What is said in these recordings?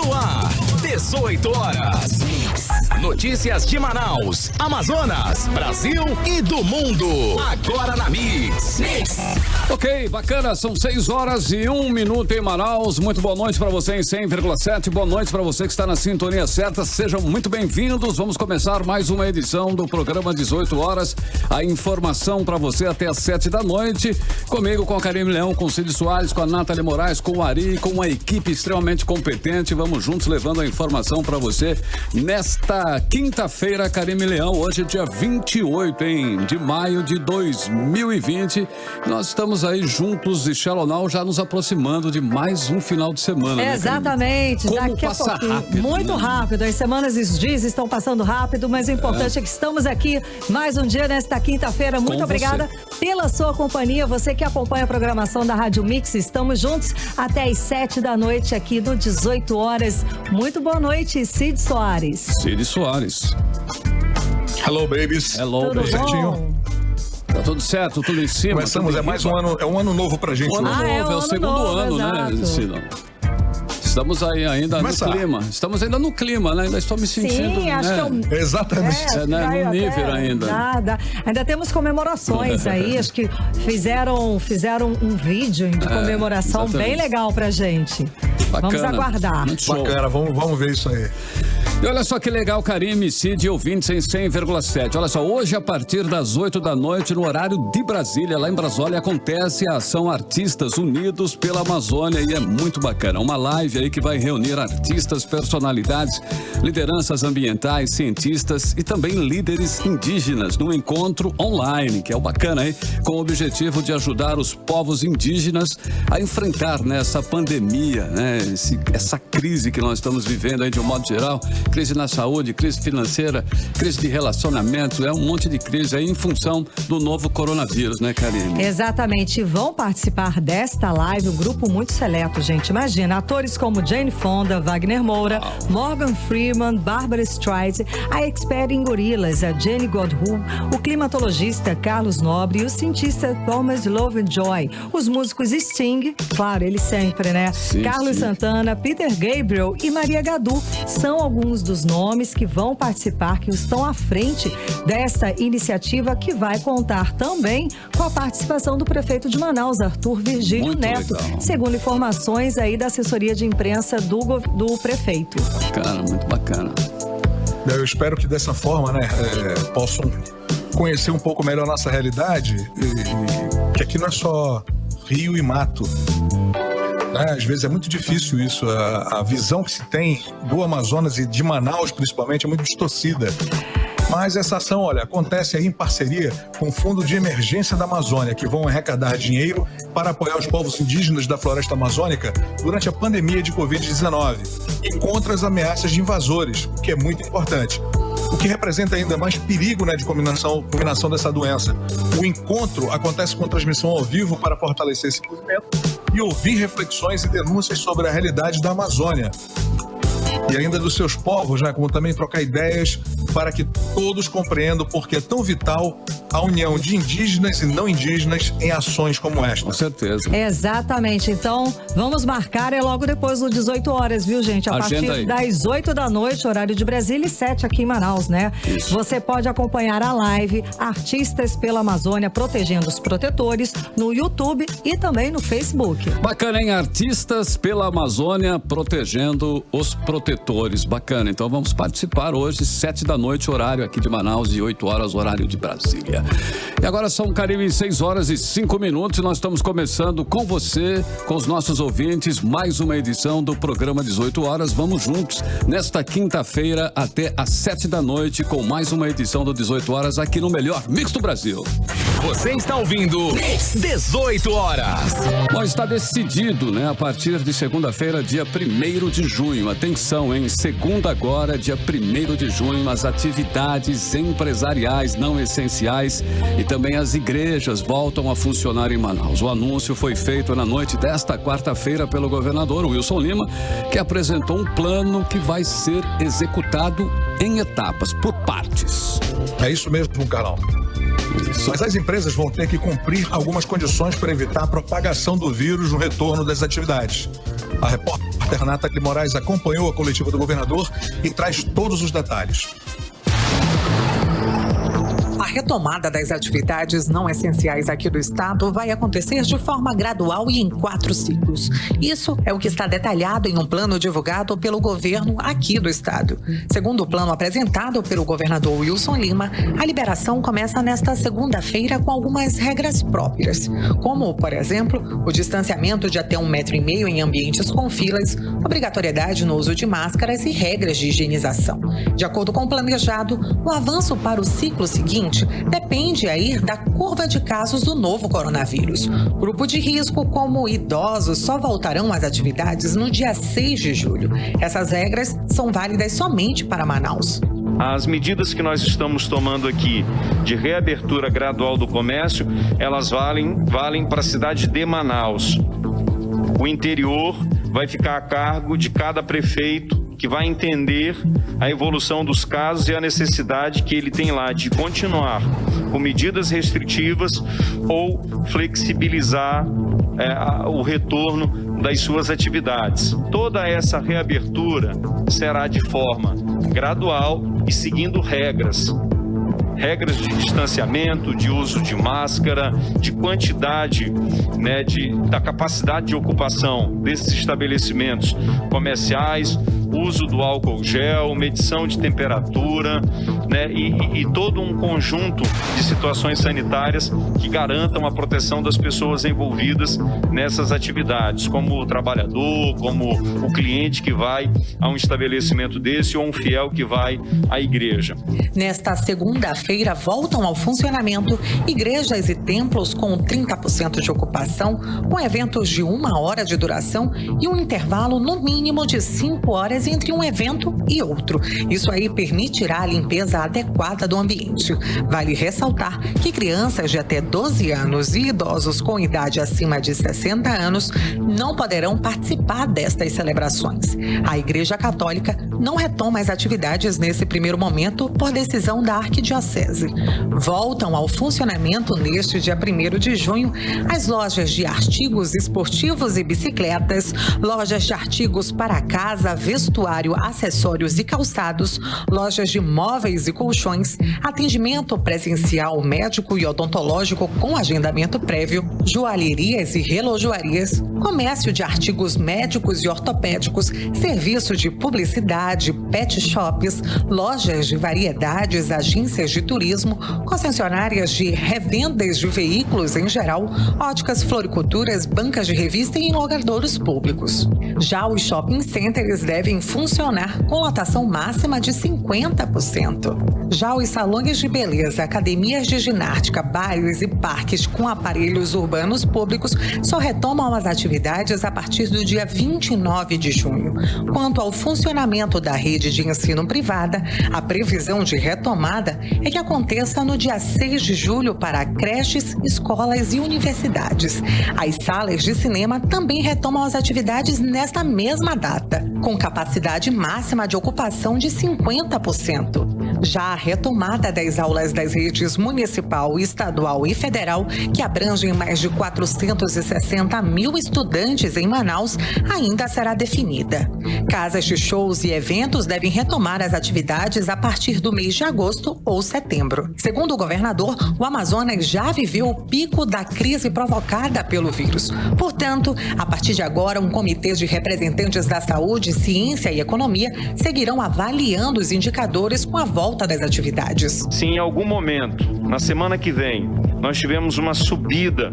No ar, 18 horas. Notícias de Manaus, Amazonas, Brasil e do mundo. Agora na Mix. Ok, bacana, são 6 horas e 1 minuto em Manaus. Muito boa noite para você em 100,7. Boa noite para você que está na sintonia certa. Sejam muito bem-vindos. Vamos começar mais uma edição do programa 18 horas. A informação para você até às 7 da noite. Comigo, com a Karime Leão, com o Cid Soares, com a Nathalie Moraes, com o Ari, com uma equipe extremamente competente. Vamos juntos levando a informação para você nesta quinta-feira, Karime Leão. Hoje é dia 28 de maio de 2020. Nós estamos aí juntos e Xalonau já nos aproximando de mais um final de semana. Exatamente. Como daqui a passa pouquinho. rápido, muito rápido. As semanas e os dias estão passando rápido, mas o importante é que estamos aqui mais um dia nesta quinta-feira. Muito obrigada pela sua companhia. Você que acompanha a programação da Rádio Mix, estamos juntos até às 7 da noite aqui no 18 horas. Muito boa noite, Cid Soares. Cid Soares. Hello, babies. Hello, Tudo certinho? Tá tudo certo, tudo em cima. Começamos, é mais um ano, é um ano novo pra gente. Um ano novo, é o segundo ano, né, Cid? Estamos aí ainda no clima. Estamos ainda no clima, né? Ainda estou me sentindo. Sim, acho que é um... Exatamente. No nível ainda. Ainda temos comemorações aí. Acho que fizeram um vídeo de comemoração bem legal pra gente. Bacana. Vamos aguardar. Bacana, vamos ver isso aí. E olha só que legal, Karime, Cid e ouvintes em 100,7. Olha só, hoje a partir das 8 da noite, no horário de Brasília, lá em Brasólia, acontece a ação Artistas Unidos pela Amazônia e é muito bacana. Uma live aí que vai reunir artistas, personalidades, lideranças ambientais, cientistas e também líderes indígenas num encontro online, que é o bacana aí, com o objetivo de ajudar os povos indígenas a enfrentar essa pandemia, né? Essa crise que nós estamos vivendo aí de um modo geral. Crise na saúde, crise financeira, crise de relacionamento, um monte de crise aí em função do novo coronavírus, né, Karine? Exatamente. Vão participar desta live um grupo muito seleto, gente. Imagina, atores como Jane Fonda, Wagner Moura, Morgan Freeman, Barbara Streisand, a expert em gorilas, a Jenny Godhu, o climatologista Carlos Nobre e o cientista Thomas Lovejoy, os músicos Sting, claro, ele sempre, né? Sim, Carlos Santana, Peter Gabriel e Maria Gadu são alguns dos nomes que vão participar, que estão à frente dessa iniciativa que vai contar também com a participação do prefeito de Manaus, Arthur Virgílio Neto, segundo informações aí da assessoria de imprensa do prefeito. Bacana, muito bacana. Eu espero que dessa forma, né, possam conhecer um pouco melhor a nossa realidade, que aqui não é só rio e mato. Às vezes é muito difícil isso, a visão que se tem do Amazonas e de Manaus principalmente é muito distorcida. Mas essa ação, olha, acontece aí em parceria com o Fundo de Emergência da Amazônia, que vão arrecadar dinheiro para apoiar os povos indígenas da floresta amazônica durante a pandemia de Covid-19 e contra as ameaças de invasores, o que é muito importante. O que representa ainda mais perigo, né, de combinação dessa doença. O encontro acontece com transmissão ao vivo para fortalecer esse movimento e ouvir reflexões e denúncias sobre a realidade da Amazônia. E ainda dos seus povos, né, como também trocar ideias para que todos compreendam por que é tão vital a união de indígenas e não indígenas em ações como esta. Com certeza. Exatamente. Então, vamos marcar logo depois do 18 horas, viu, gente? A partir das 8 da noite, horário de Brasília, e 7 aqui em Manaus, né? Isso. Você pode acompanhar a live Artistas pela Amazônia Protegendo os Protetores no YouTube e também no Facebook. Bacana, hein? Artistas pela Amazônia Protegendo os Protetores. Bacana. Então, vamos participar hoje, 7 da noite, horário aqui de Manaus, e 8 horas, horário de Brasília. E agora são, Karime, 6 horas e 5 minutos e nós estamos começando com você, com os nossos ouvintes, mais uma edição do programa 18 horas. Vamos juntos nesta quinta-feira até às 7 da noite com mais uma edição do 18 horas aqui no melhor Mix do Brasil. Você está ouvindo Mix 18 horas. Bom, está decidido, né? A partir de segunda-feira, dia 1º de junho. Atenção, hein? Segunda agora, dia 1º de junho, as atividades empresariais não essenciais e também as igrejas voltam a funcionar em Manaus. O anúncio foi feito na noite desta quarta-feira pelo governador Wilson Lima, que apresentou um plano que vai ser executado em etapas, por partes. É isso mesmo, Carlão. Mas as empresas vão ter que cumprir algumas condições para evitar a propagação do vírus no retorno das atividades. A repórter repórter Nathalie Moraes acompanhou a coletiva do governador e traz todos os detalhes. A retomada das atividades não essenciais aqui do estado vai acontecer de forma gradual e em 4 ciclos. Isso é o que está detalhado em um plano divulgado pelo governo aqui do estado. Segundo o plano apresentado pelo governador Wilson Lima, a liberação começa nesta segunda-feira com algumas regras próprias, como, por exemplo, o distanciamento de até 1,5 metro em ambientes com filas, obrigatoriedade no uso de máscaras e regras de higienização. De acordo com o planejado, o avanço para o ciclo seguinte depende aí da curva de casos do novo coronavírus. Grupo de risco, como idosos, só voltarão às atividades no dia 6 de julho. Essas regras são válidas somente para Manaus. As medidas que nós estamos tomando aqui de reabertura gradual do comércio, elas valem para a cidade de Manaus. O interior vai ficar a cargo de cada prefeito, que vai entender a evolução dos casos e a necessidade que ele tem lá de continuar com medidas restritivas ou flexibilizar o retorno das suas atividades. Toda essa reabertura será de forma gradual e seguindo regras de distanciamento, de uso de máscara, de quantidade, da capacidade de ocupação desses estabelecimentos comerciais, uso do álcool gel, medição de temperatura, e todo um conjunto de situações sanitárias que garantam a proteção das pessoas envolvidas nessas atividades, como o trabalhador, como o cliente que vai a um estabelecimento desse ou um fiel que vai à igreja. Nesta segunda-feira voltam ao funcionamento igrejas e templos com 30% de ocupação, com eventos de 1 hora de duração e um intervalo no mínimo de 5 horas entre um evento e outro. Isso aí permitirá a limpeza adequada do ambiente. Vale ressaltar que crianças de até 12 anos e idosos com idade acima de 60 anos não poderão participar destas celebrações. A Igreja Católica não retoma as atividades nesse primeiro momento por decisão da Arquidiocese. Voltam ao funcionamento neste dia 1º de junho as lojas de artigos esportivos e bicicletas, lojas de artigos para casa, vestuário, acessórios e calçados, lojas de móveis e colchões, atendimento presencial médico e odontológico com agendamento prévio, joalherias e relojoarias, comércio de artigos médicos e ortopédicos, serviço de publicidade, pet shops, lojas de variedades, agências de turismo, concessionárias de revendas de veículos em geral, óticas, floriculturas, bancas de revista e logradouros públicos. Já os shopping centers devem funcionar com lotação máxima de 50%. Já os salões de beleza, academias de ginástica, bares e parques com aparelhos urbanos públicos só retomam as atividades a partir do dia 29 de junho. Quanto ao funcionamento da rede de ensino privada, a previsão de retomada é que aconteça no dia 6 de julho para creches, escolas e universidades. As salas de cinema também retomam as atividades nesta mesma data, com capacidade máxima de ocupação de 50%. Já a retomada das aulas das redes municipal, estadual e federal, que abrangem mais de 460 mil estudantes em Manaus, ainda será definida. Casas de shows e eventos devem retomar as atividades a partir do mês de agosto ou setembro. Segundo o governador, o Amazonas já viveu o pico da crise provocada pelo vírus. Portanto, a partir de agora, um comitê de representantes da saúde, ciência e economia seguirão avaliando os indicadores com a volta das atividades. Se em algum momento, na semana que vem, nós tivemos uma subida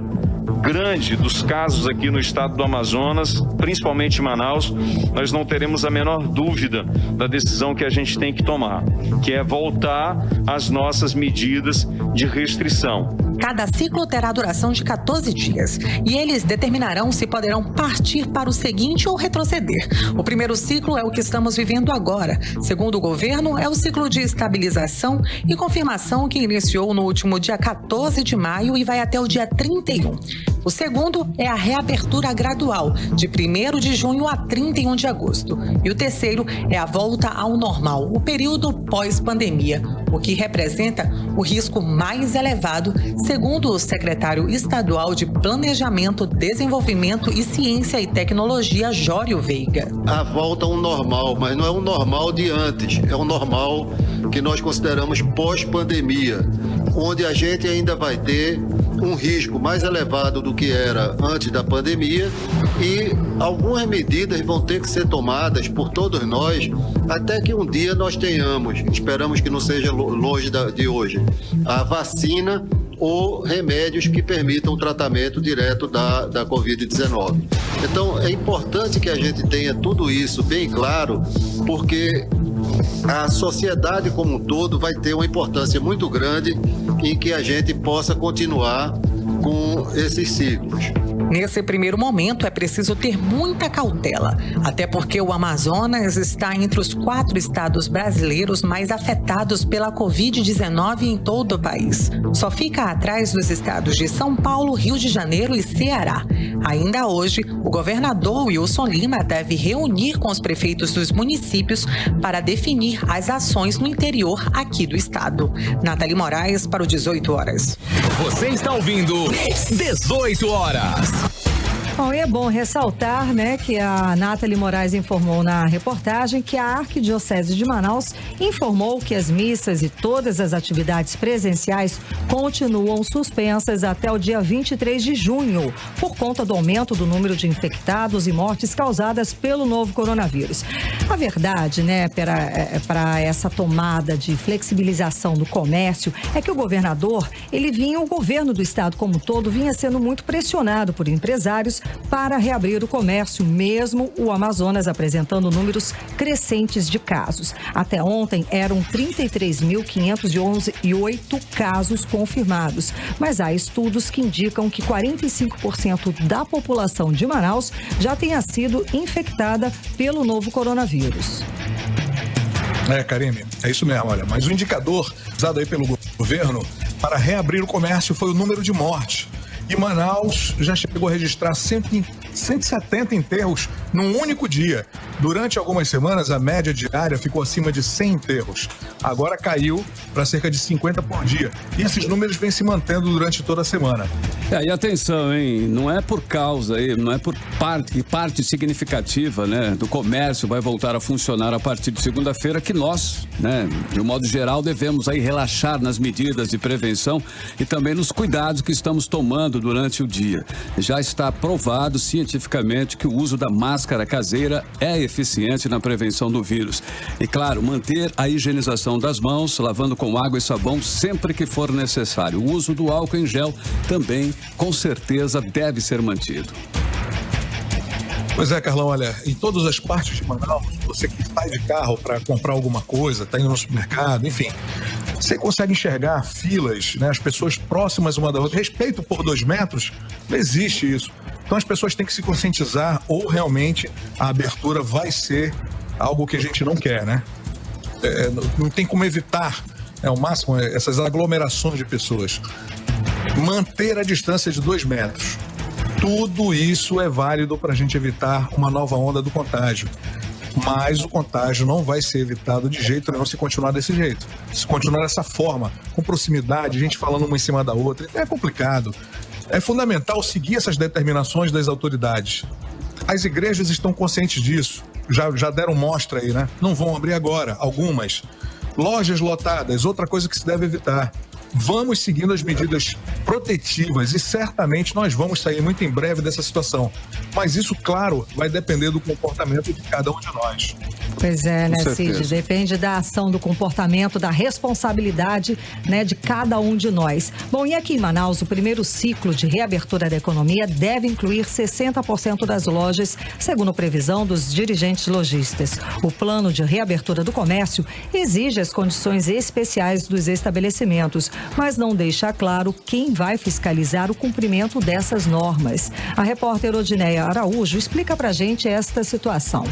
grande dos casos aqui no estado do Amazonas, principalmente em Manaus, nós não teremos a menor dúvida da decisão que a gente tem que tomar, que é voltar às nossas medidas de restrição. Cada ciclo terá duração de 14 dias e eles determinarão se poderão partir para o seguinte ou retroceder. O primeiro ciclo é o que estamos vivendo agora. Segundo o governo, é o ciclo de estabilização e confirmação que iniciou no último dia 14 de maio e vai até o dia 31. O segundo é a reabertura gradual, de 1º de junho a 31 de agosto. E o terceiro é a volta ao normal, o período pós-pandemia, o que representa o risco mais elevado, segundo o secretário estadual de Planejamento, Desenvolvimento e Ciência e Tecnologia, Jório Veiga. A volta ao normal, mas não é um normal de antes, é um normal que nós consideramos pós-pandemia, onde a gente ainda vai ter um risco mais elevado do que era antes da pandemia e algumas medidas vão ter que ser tomadas por todos nós até que um dia nós tenhamos, esperamos que não seja longe de hoje, a vacina ou remédios que permitam o tratamento direto da Covid-19. Então, é importante que a gente tenha tudo isso bem claro, porque a sociedade como um todo vai ter uma importância muito grande em que a gente possa continuar com esses ciclos. Nesse primeiro momento, é preciso ter muita cautela, até porque o Amazonas está entre os 4 estados brasileiros mais afetados pela Covid-19 em todo o país. Só fica atrás dos estados de São Paulo, Rio de Janeiro e Ceará. Ainda hoje, o governador Wilson Lima deve reunir com os prefeitos dos municípios para definir as ações no interior aqui do estado. Nathalie Moraes para o 18 horas. Você está ouvindo 18 horas. Bom, e é bom ressaltar, né, que a Nathalie Moraes informou na reportagem que a Arquidiocese de Manaus informou que as missas e todas as atividades presenciais continuam suspensas até o dia 23 de junho, por conta do aumento do número de infectados e mortes causadas pelo novo coronavírus. A verdade, né, para essa tomada de flexibilização do comércio é que o governo do estado como um todo vinha sendo muito pressionado por empresários para reabrir o comércio, mesmo o Amazonas apresentando números crescentes de casos. Até ontem eram 33.508 casos confirmados, mas há estudos que indicam que 45% da população de Manaus já tenha sido infectada pelo novo coronavírus. Karime, é isso mesmo, olha, mas o indicador usado aí pelo governo para reabrir o comércio foi o número de mortes. E Manaus já chegou a registrar 170 enterros num único dia. Durante algumas semanas, a média diária ficou acima de 100 enterros. Agora caiu para cerca de 50 por dia. E esses números vêm se mantendo durante toda a semana. E atenção, hein? Não é por causa aí, não é por parte significativa, né, do comércio vai voltar a funcionar a partir de segunda-feira que nós, né, de um modo geral, devemos aí relaxar nas medidas de prevenção e também nos cuidados que estamos tomando durante o dia. Já está provado cientificamente que o uso da máscara caseira é eficiente na prevenção do vírus. E, claro, manter a higienização das mãos, lavando com água e sabão sempre que for necessário. O uso do álcool em gel também, com certeza, deve ser mantido. Pois é, Carlão, olha, em todas as partes de Manaus, você que sai de carro para comprar alguma coisa, está indo no supermercado, enfim, você consegue enxergar filas, né, as pessoas próximas uma da outra. Respeito por 2 metros, não existe isso. Então as pessoas têm que se conscientizar ou realmente a abertura vai ser algo que a gente não quer, né? Não tem como evitar, ao máximo, essas aglomerações de pessoas. Manter a distância de 2 metros. Tudo isso é válido para a gente evitar uma nova onda do contágio. Mas o contágio não vai ser evitado de jeito nenhum se continuar desse jeito. Se continuar dessa forma, com proximidade, gente falando uma em cima da outra, é complicado. É fundamental seguir essas determinações das autoridades. As igrejas estão conscientes disso. Já deram mostra aí, né? Não vão abrir agora, algumas. Lojas lotadas, outra coisa que se deve evitar. Vamos seguindo as medidas protetivas e certamente nós vamos sair muito em breve dessa situação. Mas isso, claro, vai depender do comportamento de cada um de nós. Pois é, né, Cid? Depende da ação, do comportamento, da responsabilidade, né, de cada um de nós. Bom, e aqui em Manaus, o primeiro ciclo de reabertura da economia deve incluir 60% das lojas, segundo previsão dos dirigentes lojistas. O plano de reabertura do comércio exige as condições especiais dos estabelecimentos, mas não deixa claro quem vai fiscalizar o cumprimento dessas normas. A repórter Odineia Araújo explica pra gente esta situação.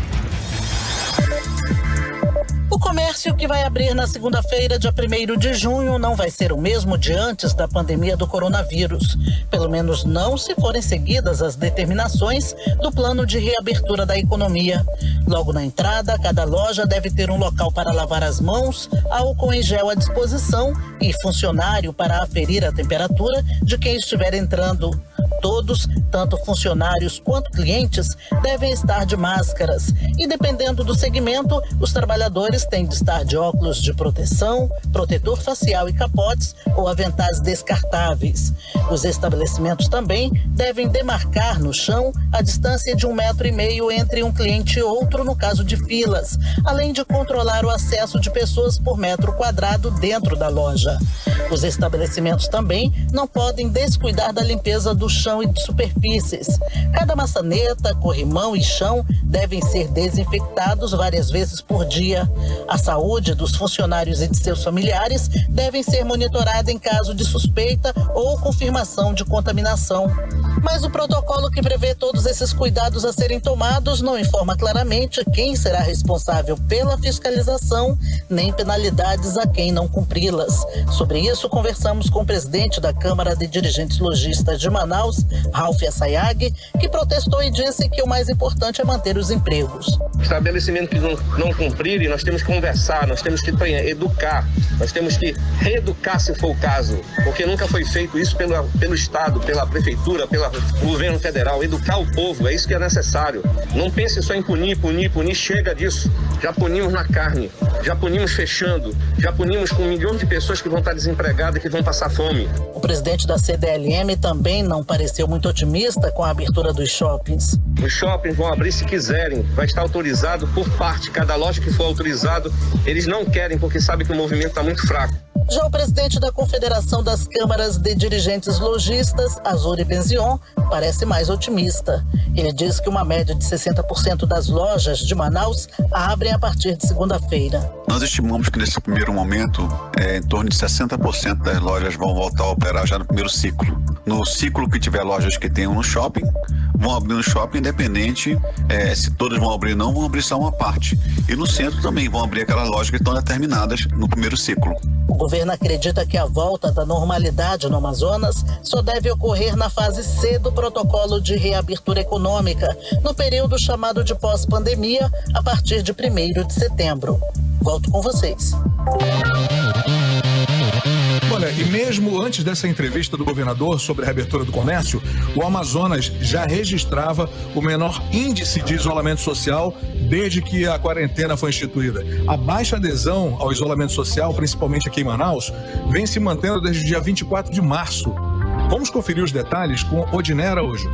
O comércio que vai abrir na segunda-feira, dia 1º de junho, não vai ser o mesmo de antes da pandemia do coronavírus. Pelo menos não se forem seguidas as determinações do plano de reabertura da economia. Logo na entrada, cada loja deve ter um local para lavar as mãos, álcool em gel à disposição e funcionário para aferir a temperatura de quem estiver entrando. Todos, tanto funcionários quanto clientes, devem estar de máscaras. E dependendo do segmento, os trabalhadores têm de estar de óculos de proteção, protetor facial e capotes ou aventais descartáveis. Os estabelecimentos também devem demarcar no chão a distância de 1,5 metro entre um cliente e outro no caso de filas, além de controlar o acesso de pessoas por metro quadrado dentro da loja. Os estabelecimentos também não podem descuidar da limpeza do chão e de superfícies. Cada maçaneta, corrimão e chão devem ser desinfectados várias vezes por dia. A saúde dos funcionários e de seus familiares devem ser monitorada em caso de suspeita ou confirmação de contaminação. Mas o protocolo que prevê todos esses cuidados a serem tomados não informa claramente quem será responsável pela fiscalização, nem penalidades a quem não cumpri-las. Sobre isso, conversamos com o presidente da Câmara de Dirigentes Lojistas de Manaus, Ralph Assayag, que protestou e disse que o mais importante é manter os empregos. Estabelecimento que não cumprirem, nós temos que conversar, nós temos que educar, nós temos que reeducar se for o caso, porque nunca foi feito isso pelo Estado, pela Prefeitura, pelo governo federal. Educar o povo, é isso que é necessário. Não pense só em punir, chega disso. Já punimos na carne, já punimos fechando, já punimos com milhões de pessoas que vão estar desempregadas e que vão passar fome. O presidente da CDLM também não pareceu muito otimista com a abertura dos shoppings. Os shoppings vão abrir se quiserem, vai estar autorizado por parte, cada loja que for autorizado, eles não querem porque sabem que o movimento está muito fraco. Já o presidente da Confederação das Câmaras de Dirigentes Lojistas, Azuri Benzion, parece mais otimista. Ele diz que uma média de 60% das lojas de Manaus abrem a partir de segunda-feira. Nós estimamos que nesse primeiro momento, em torno de 60% das lojas vão voltar a operar já no primeiro ciclo. No ciclo que tiver lojas que tenham no shopping, vão abrir no shopping independente, se todas vão abrir não, vão abrir só uma parte. E no centro também vão abrir aquelas lojas que estão determinadas no primeiro ciclo. O governo acredita que a volta da normalidade no Amazonas só deve ocorrer na fase C do protocolo de reabertura econômica, no período chamado de pós-pandemia, a partir de 1º de setembro. Volto com vocês. Olha, e mesmo antes dessa entrevista do governador sobre a reabertura do comércio, o Amazonas já registrava o menor índice de isolamento social desde que a quarentena foi instituída. A baixa adesão ao isolamento social, principalmente aqui em Manaus, vem se mantendo desde o dia 24 de março. Vamos conferir os detalhes com Odinê Araújo.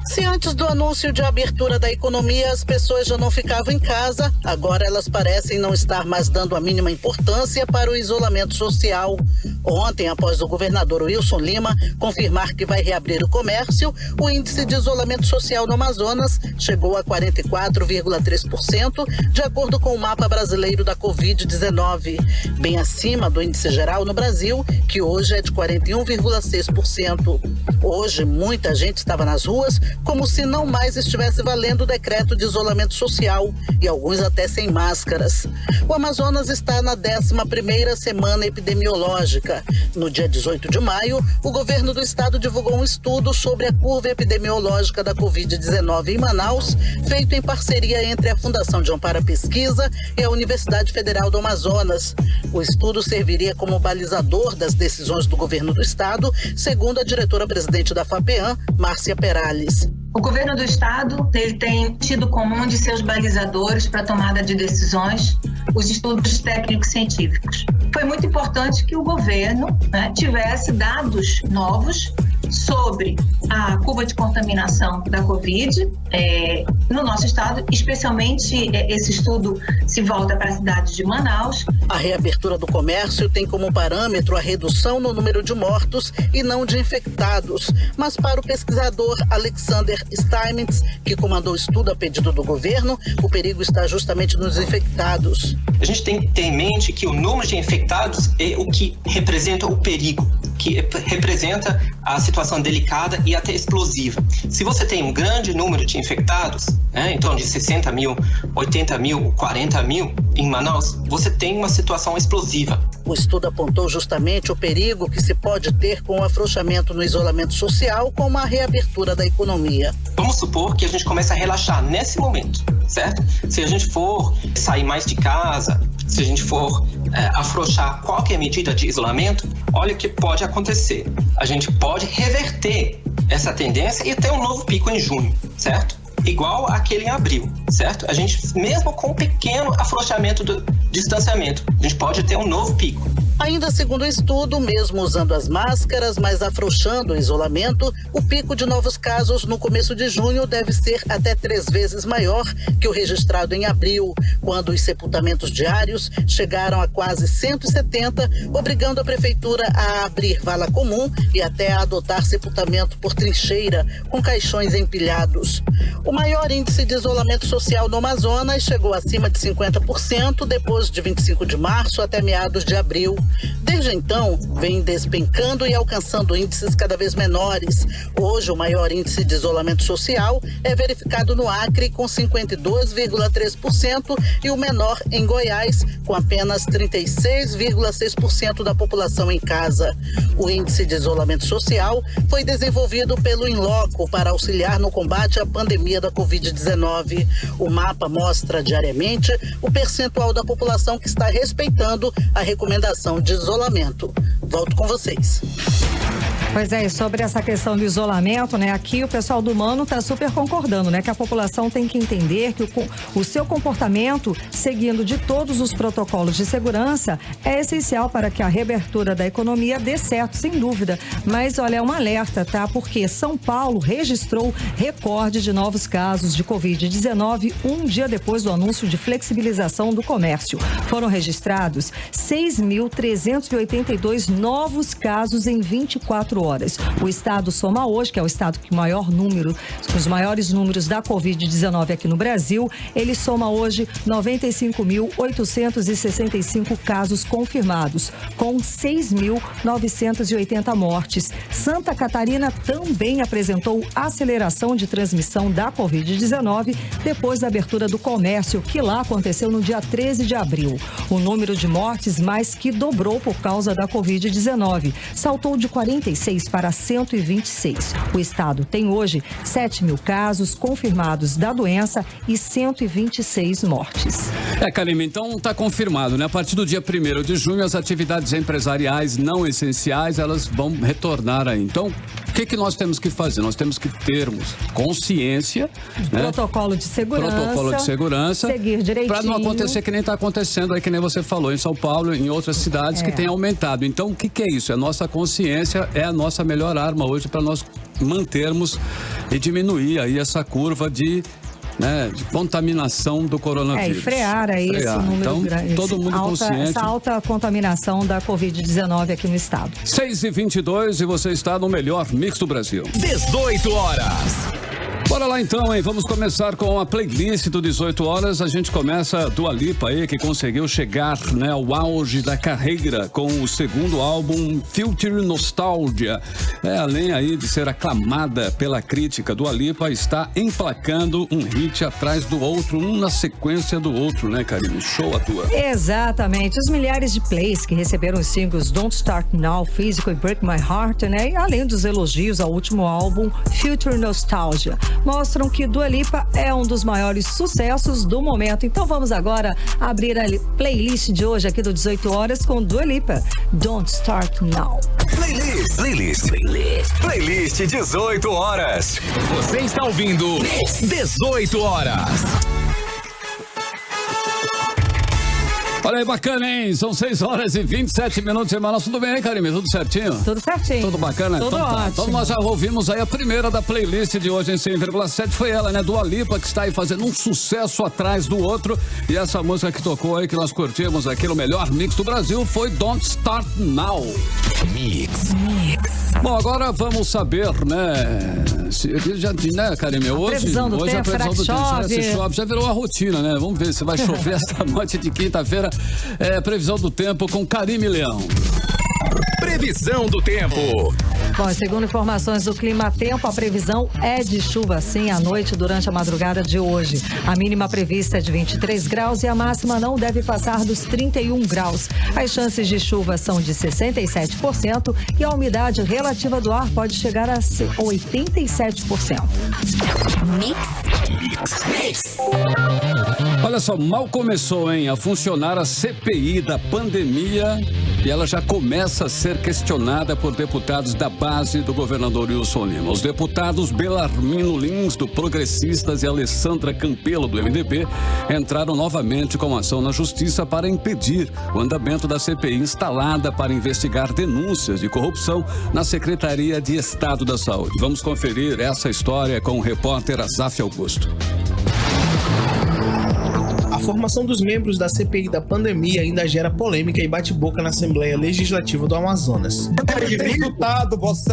Se antes do anúncio de abertura da economia as pessoas já não ficavam em casa, agora elas parecem não estar mais dando a mínima importância para o isolamento social. Ontem, após o governador Wilson Lima confirmar que vai reabrir o comércio, o índice de isolamento social no Amazonas chegou a 44,3%, de acordo com o mapa brasileiro da Covid-19, bem acima do índice geral no Brasil, que hoje é de 41,6%. Hoje, muita gente estava nas ruas como se não mais estivesse valendo o decreto de isolamento social e alguns até sem máscaras. O Amazonas está na 11ª semana epidemiológica. No dia 18 de maio, o governo do estado divulgou um estudo sobre a curva epidemiológica da Covid-19 em Manaus, feito em parceria entre a Fundação de Amparo à Pesquisa e a Universidade Federal do Amazonas. O estudo serviria como balizador das decisões do governo do estado, segundo a diretora-presidente da FAPEAM, Márcia Perales. O governo do estado tem tido como um de seus balizadores para a tomada de decisões os estudos técnicos científicos. Foi muito importante que o governo tivesse dados novos sobre a curva de contaminação da Covid no nosso estado, especialmente esse estudo se volta para a cidade de Manaus. A reabertura do comércio tem como parâmetro a redução no número de mortos e não de infectados, mas para o pesquisador Alexander Steinmetz, que comandou o estudo a pedido do governo, o perigo está justamente nos infectados. A gente tem que ter em mente que o número de infectados é o que representa o perigo. que representa a situação delicada e até explosiva. Se você tem um grande número de infectados, em torno de 60 mil, 80 mil, 40 mil em Manaus, você tem uma situação explosiva. O estudo apontou justamente o perigo que se pode ter com o afrouxamento no isolamento social com uma reabertura da economia. Vamos supor que a gente comece a relaxar nesse momento, certo? Se a gente for sair mais de casa, se a gente for afrouxar qualquer medida de isolamento, olha o que pode acontecer. A gente pode reverter essa tendência e ter um novo pico em junho, certo? Igual aquele em abril, certo? A gente, mesmo com um pequeno afrouxamento do distanciamento, a gente pode ter um novo pico. Ainda segundo o estudo, mesmo usando as máscaras, mas afrouxando o isolamento, o pico de novos casos no começo de junho deve ser até 3 vezes maior que o registrado em abril, quando os sepultamentos diários chegaram a quase 170, obrigando a prefeitura a abrir vala comum e até a adotar sepultamento por trincheira, com caixões empilhados. O maior índice de isolamento social no Amazonas chegou acima de 50% depois de 25 de março até meados de abril. Desde então, vem despencando e alcançando índices cada vez menores. Hoje, o maior índice de isolamento social é verificado no Acre, com 52,3%, e o menor em Goiás, com apenas 36,6% da população em casa. O índice de isolamento social foi desenvolvido pelo In Loco para auxiliar no combate à pandemia da Covid-19. O mapa mostra diariamente o percentual da população que está respeitando a recomendação de isolamento. Volto com vocês. Pois é, e sobre essa questão do isolamento, aqui o pessoal do Mano está super concordando, que a população tem que entender que o seu comportamento, seguindo de todos os protocolos de segurança, é essencial para que a reabertura da economia dê certo, sem dúvida. Mas, olha, é um alerta, tá? Porque São Paulo registrou recorde de novos casos de Covid-19 um dia depois do anúncio de flexibilização do comércio. Foram registrados 6.382 novos casos em 24 horas. O estado soma hoje, que é o estado com os maiores números da Covid-19 aqui no Brasil, ele soma hoje 95.865 casos confirmados, com 6.980 mortes. Santa Catarina também apresentou aceleração de transmissão da Covid-19 depois da abertura do comércio, que lá aconteceu no dia 13 de abril. O número de mortes mais que dobrou por causa da Covid-19. Saltou de 46 para 126. O estado tem hoje 7.000 casos confirmados da doença e 126 mortes. Karime, então está confirmado, A partir do dia 1º de junho, as atividades empresariais não essenciais, elas vão retornar aí. Então, o que nós temos que fazer? Nós temos que termos consciência, Protocolo de segurança. Seguir direitinho. Para não acontecer que nem está acontecendo aí, que nem você falou, em São Paulo, em outras cidades que tem aumentado. Então, o que é isso? É nossa consciência, é a nossa melhor arma hoje para nós mantermos e diminuir aí essa curva de contaminação do coronavírus. E frear aí esse número então, grande. Todo mundo consciente. Essa alta contaminação da Covid-19 aqui no estado. 6h22 e você está no melhor mix do Brasil. 18 horas. Bora lá então, Vamos começar com a playlist do 18 horas. A gente começa Dua Lipa aí, que conseguiu chegar ao auge da carreira com o segundo álbum Future Nostalgia. Além aí de ser aclamada pela crítica, Dua Lipa está emplacando um hit atrás do outro, um na sequência do outro, Karime? Show a tua. Exatamente. Os milhares de plays que receberam os singles Don't Start Now, Physical e Break My Heart, E além dos elogios ao último álbum Future Nostalgia, mostram que Dua Lipa é um dos maiores sucessos do momento. Então vamos agora abrir a playlist de hoje aqui do 18 horas com Dua Lipa, Don't Start Now. Playlist 18 horas. Você está ouvindo 18 horas. Olha aí, bacana, hein? São 6h27 em Manaus. Tudo bem aí, Karime? Tudo certinho? Tudo certinho. Tudo bacana? Tudo ótimo. Então nós já ouvimos aí a primeira da playlist de hoje em 100,7. Foi ela, Dua Lipa, que está aí fazendo um sucesso atrás do outro. E essa música que tocou aí, que nós curtimos aqui no melhor mix do Brasil, foi Don't Start Now. Mix. Bom, agora vamos saber, Karime? Hoje a previsão do tempo, será que chove? Já virou uma rotina, Vamos ver se vai chover esta noite de quinta-feira. Previsão do tempo com Karime Leão. Previsão do tempo. Bom, segundo informações do Clima Tempo, a previsão é de chuva sim à noite durante a madrugada de hoje. A mínima prevista é de 23 graus e a máxima não deve passar dos 31 graus. As chances de chuva são de 67% e a umidade relativa do ar pode chegar a 87%. Mix. Olha só, mal começou, a funcionar a CPI da pandemia e ela já começa a ser questionada por deputados da base do governador Wilson Lima. Os deputados Belarmino Lins, do Progressistas, e Alessandra Campelo, do MDB, entraram novamente com ação na Justiça para impedir o andamento da CPI instalada para investigar denúncias de corrupção na Secretaria de Estado da Saúde. Vamos conferir essa história com o repórter Azaf Augusto. A formação dos membros da CPI da pandemia ainda gera polêmica e bate-boca na Assembleia Legislativa do Amazonas.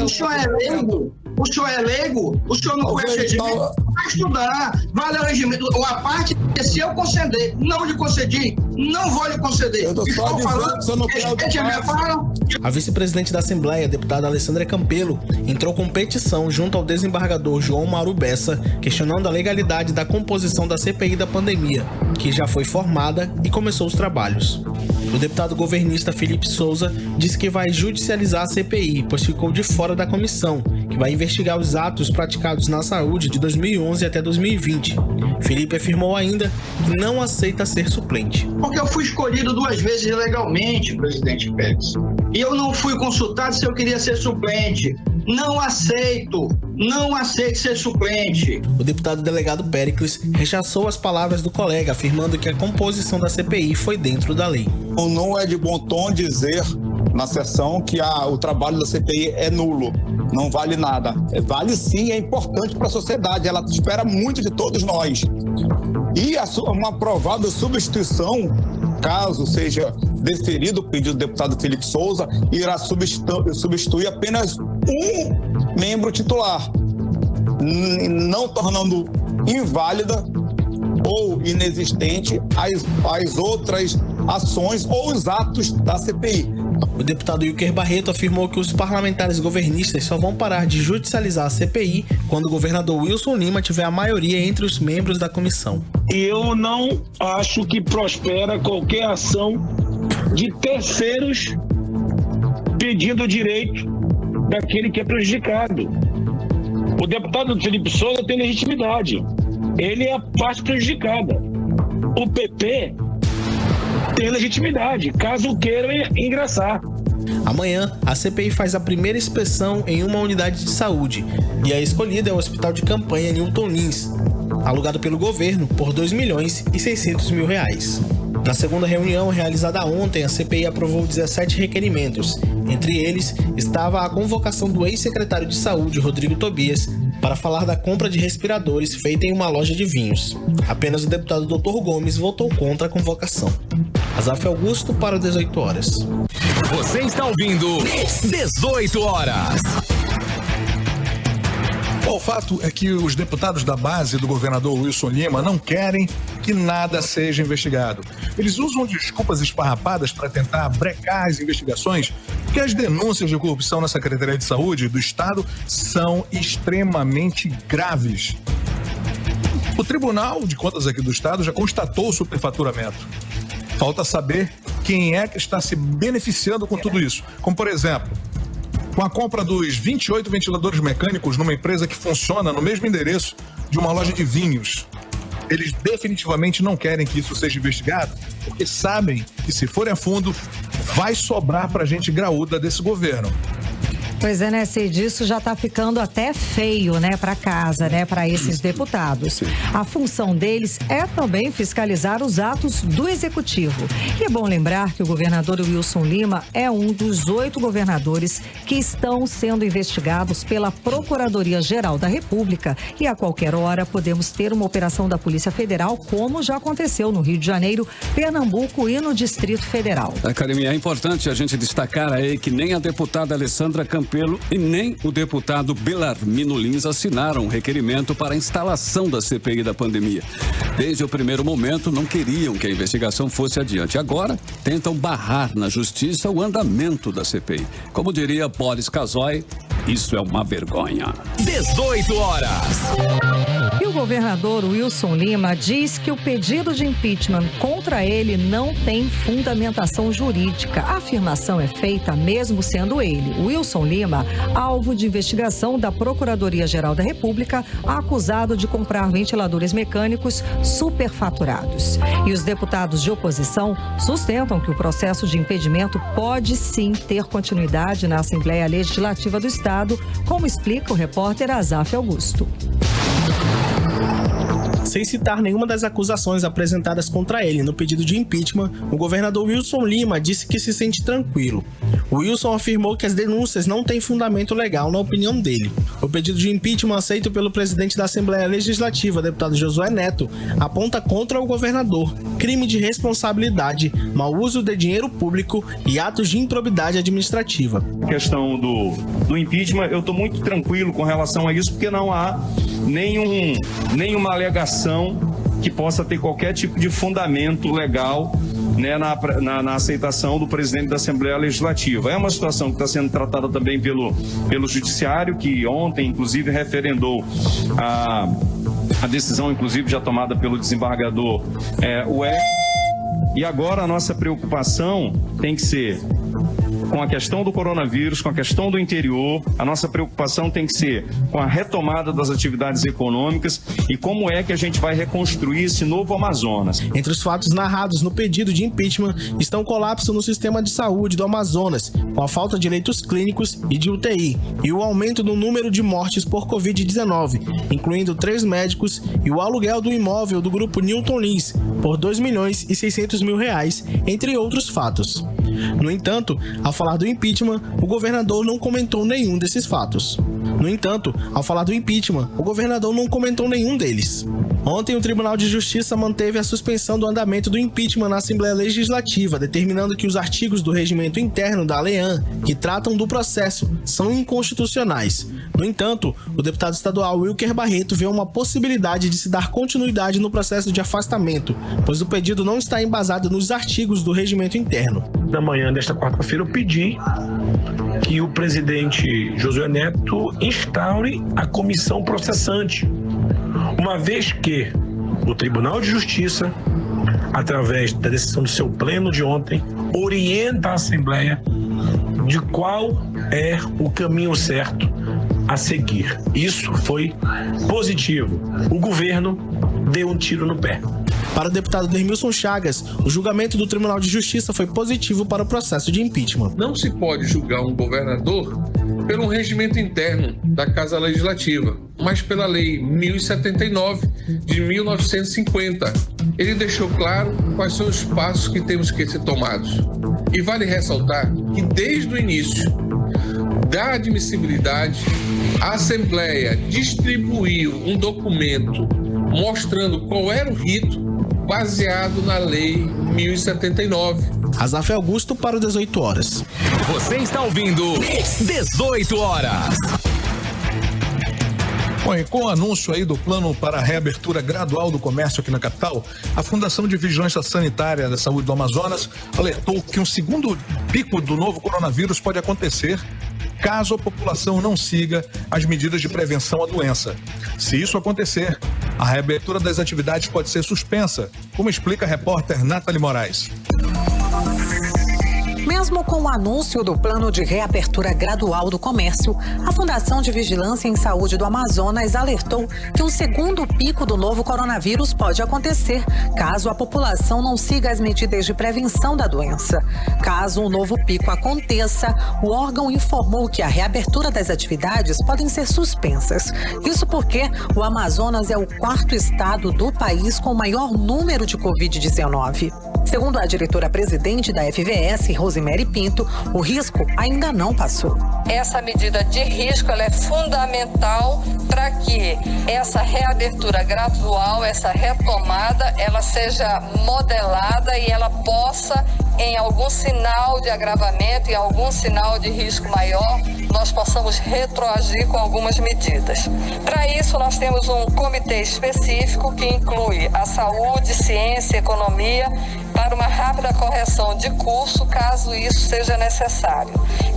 O senhor é leigo? O senhor é leigo? O senhor não conhece o regimento? Vai estudar, vai ler o regimento. A parte é se eu conceder, não lhe concedi, não vou lhe conceder. Eu tô só dizendo que você não quer A vice-presidente da Assembleia, a deputada Alessandra Campelo, entrou com petição junto ao desembargador João Mauro Bessa, questionando a legalidade da composição da CPI da pandemia, que já foi formada e começou os trabalhos. O deputado governista Felipe Souza disse que vai judicializar a CPI, pois ficou de fora da comissão, que vai investigar os atos praticados na saúde de 2011 até 2020. Felipe afirmou ainda que não aceita ser suplente. Porque eu fui escolhido 2 vezes legalmente, presidente Pérez. E eu não fui consultado se eu queria ser suplente. Não aceito ser suplente. O deputado delegado Péricles rechaçou as palavras do colega, afirmando que a composição da CPI foi dentro da lei. Não é de bom tom dizer na sessão que o trabalho da CPI é nulo, não vale nada. Vale sim, é importante para a sociedade, ela espera muito de todos nós. E uma provável substituição, caso seja deferido o pedido do deputado Felipe Souza, irá substituir apenas um membro titular, não tornando inválida ou inexistente as outras ações ou os atos da CPI. O deputado Wilker Barreto afirmou que os parlamentares governistas só vão parar de judicializar a CPI quando o governador Wilson Lima tiver a maioria entre os membros da comissão. Eu não acho que prospera qualquer ação de terceiros pedindo o direito daquele que é prejudicado. O deputado Felipe Souza tem legitimidade. Ele é a parte prejudicada. O PP tem legitimidade, caso queiram ingressar. Amanhã, a CPI faz a primeira inspeção em uma unidade de saúde e a escolhida é o Hospital de Campanha Newton Lins, alugado pelo governo por R$2,6 milhões. Na segunda reunião, realizada ontem, a CPI aprovou 17 requerimentos. Entre eles, estava a convocação do ex-secretário de Saúde, Rodrigo Tobias, para falar da compra de respiradores feita em uma loja de vinhos. Apenas o deputado Dr. Gomes votou contra a convocação. Azaf Augusto para 18 horas. Você está ouvindo 18 horas. O fato é que os deputados da base do governador Wilson Lima não querem que nada seja investigado. Eles usam desculpas esfarrapadas para tentar brecar as investigações, porque as denúncias de corrupção na Secretaria de Saúde do Estado são extremamente graves. O Tribunal de Contas aqui do Estado já constatou o superfaturamento. Falta saber quem é que está se beneficiando com tudo isso. Como, por exemplo, com a compra dos 28 ventiladores mecânicos numa empresa que funciona no mesmo endereço de uma loja de vinhos. Eles definitivamente não querem que isso seja investigado, porque sabem que, se forem a fundo, vai sobrar pra gente graúda desse governo. Pois é, né, Cid? Isso já tá ficando até feio, né, para casa, né, para esses deputados. A função deles é também fiscalizar os atos do Executivo. E é bom lembrar que o governador Wilson Lima é um dos 8 governadores que estão sendo investigados pela Procuradoria-Geral da República. E a qualquer hora podemos ter uma operação da Polícia Federal, como já aconteceu no Rio de Janeiro, Pernambuco e no Distrito Federal. Karime, é importante a gente destacar aí que nem a deputada Alessandra Campelo Campelo e nem o deputado Belarmino Lins assinaram um requerimento para a instalação da CPI da pandemia. Desde o primeiro momento, não queriam que a investigação fosse adiante. Agora, tentam barrar na justiça o andamento da CPI. Como diria Boris Casoy, isso é uma vergonha. 18 horas. E o governador Wilson Lima diz que o pedido de impeachment contra ele não tem fundamentação jurídica. A afirmação é feita mesmo sendo ele, Wilson Lima, alvo de investigação da Procuradoria-Geral da República, acusado de comprar ventiladores mecânicos superfaturados. E os deputados de oposição sustentam que o processo de impedimento pode sim ter continuidade na Assembleia Legislativa do Estado, como explica o repórter Azaf Augusto. Sem citar nenhuma das acusações apresentadas contra ele no pedido de impeachment, o governador Wilson Lima disse que se sente tranquilo. O Wilson afirmou que as denúncias não têm fundamento legal na opinião dele. O pedido de impeachment aceito pelo presidente da Assembleia Legislativa, deputado Josué Neto, aponta contra o governador crime de responsabilidade, mau uso de dinheiro público e atos de improbidade administrativa. A questão do impeachment, eu estou muito tranquilo com relação a isso, porque não há nenhuma alegação que possa ter qualquer tipo de fundamento legal, né, na aceitação do presidente da Assembleia Legislativa. É uma situação que está sendo tratada também pelo Judiciário, que ontem, inclusive, referendou a decisão, inclusive, já tomada pelo desembargador E agora a nossa preocupação tem que ser com a questão do coronavírus, com a questão do interior, a nossa preocupação tem que ser com a retomada das atividades econômicas e como é que a gente vai reconstruir esse novo Amazonas. Entre os fatos narrados no pedido de impeachment estão o colapso no sistema de saúde do Amazonas, com a falta de leitos clínicos e de UTI, e o aumento no número de mortes por Covid-19, incluindo 3 médicos, e o aluguel do imóvel do grupo Newton Lins, por R$2.600.000, entre outros fatos. No entanto, ao falar do impeachment, o governador não comentou nenhum desses fatos. Ontem, o Tribunal de Justiça manteve a suspensão do andamento do impeachment na Assembleia Legislativa, determinando que os artigos do regimento interno da ALEAN, que tratam do processo, são inconstitucionais. No entanto, o deputado estadual Wilker Barreto vê uma possibilidade de se dar continuidade no processo de afastamento, pois o pedido não está embasado nos artigos do regimento interno. Na manhã desta quarta-feira, eu pedi que o presidente Josué Neto instaure a comissão processante, uma vez que o Tribunal de Justiça, através da decisão do seu pleno de ontem, orienta a Assembleia de qual é o caminho certo a seguir. Isso foi positivo. O governo deu um tiro no pé. Para o deputado Dermilson Chagas, o julgamento do Tribunal de Justiça foi positivo para o processo de impeachment. Não se pode julgar um governador pelo regimento interno da Casa Legislativa, mas pela Lei 1079 de 1950. Ele deixou claro quais são os passos que temos que ser tomados. E vale ressaltar que desde o início da admissibilidade, a Assembleia distribuiu um documento mostrando qual era o rito baseado na Lei 1079. Azaf Augusto para o 18 horas. Você está ouvindo 18 horas. Bom, e com o anúncio aí do plano para a reabertura gradual do comércio aqui na capital, a Fundação de Vigilância Sanitária da Saúde do Amazonas alertou que um segundo pico do novo coronavírus pode acontecer caso a população não siga as medidas de prevenção à doença. Se isso acontecer, a reabertura das atividades pode ser suspensa, como explica a repórter Nathalie Moraes. Mesmo com o anúncio do plano de reabertura gradual do comércio, a Fundação de Vigilância em Saúde do Amazonas alertou que um segundo pico do novo coronavírus pode acontecer caso a população não siga as medidas de prevenção da doença. Caso um novo pico aconteça, o órgão informou que a reabertura das atividades podem ser suspensas. Isso porque o Amazonas é o 4º estado do país com o maior número de Covid-19. Segundo a diretora-presidente da FVS, Rosemary Pinto, o risco ainda não passou. essa medida de risco ela é fundamental para que essa reabertura gradual, essa retomada, ela seja modelada e ela possa, em algum sinal de agravamento, em algum sinal de risco maior, nós possamos retroagir com algumas medidas. Para isso, nós temos um comitê específico que inclui a saúde, ciência e economia para uma rápida correção de curso, caso isso seja necessário.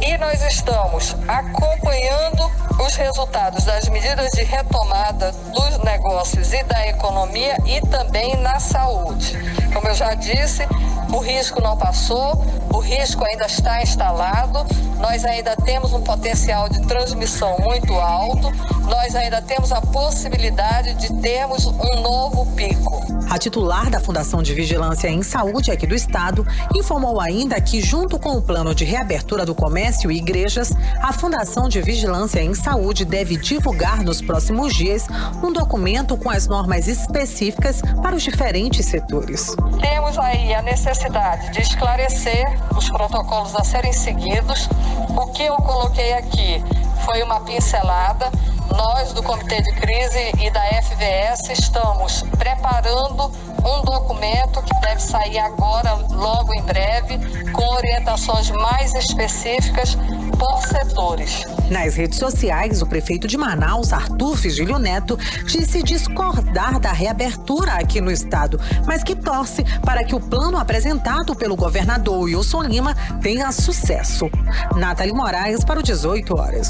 E nós estamos acompanhando os resultados das medidas de retomada dos negócios e da economia e também na saúde. Como eu já disse, o risco não passou, o risco ainda está instalado, nós ainda temos um potencial de transmissão muito alto, nós ainda temos a possibilidade de termos um novo pico. A titular da Fundação de Vigilância em Saúde aqui do estado informou ainda que, junto com o plano de reabertura do comércio e igrejas, a Fundação de Vigilância em Saúde deve divulgar nos próximos dias um documento com as normas específicas para os diferentes setores. Temos aí a necessidade de esclarecer os protocolos a serem seguidos. O que eu coloquei aqui foi uma pincelada. Nós, do Comitê de Crise e da FVS, estamos preparando um documento que deve sair agora, logo em breve, com orientações mais específicas por setores. Nas redes sociais, o prefeito de Manaus, Arthur Vigílio Neto, disse discordar da reabertura aqui no estado, mas que torce para que o plano apresentado pelo governador Wilson Lima tenha sucesso. Nathalie Moraes para o 18 horas.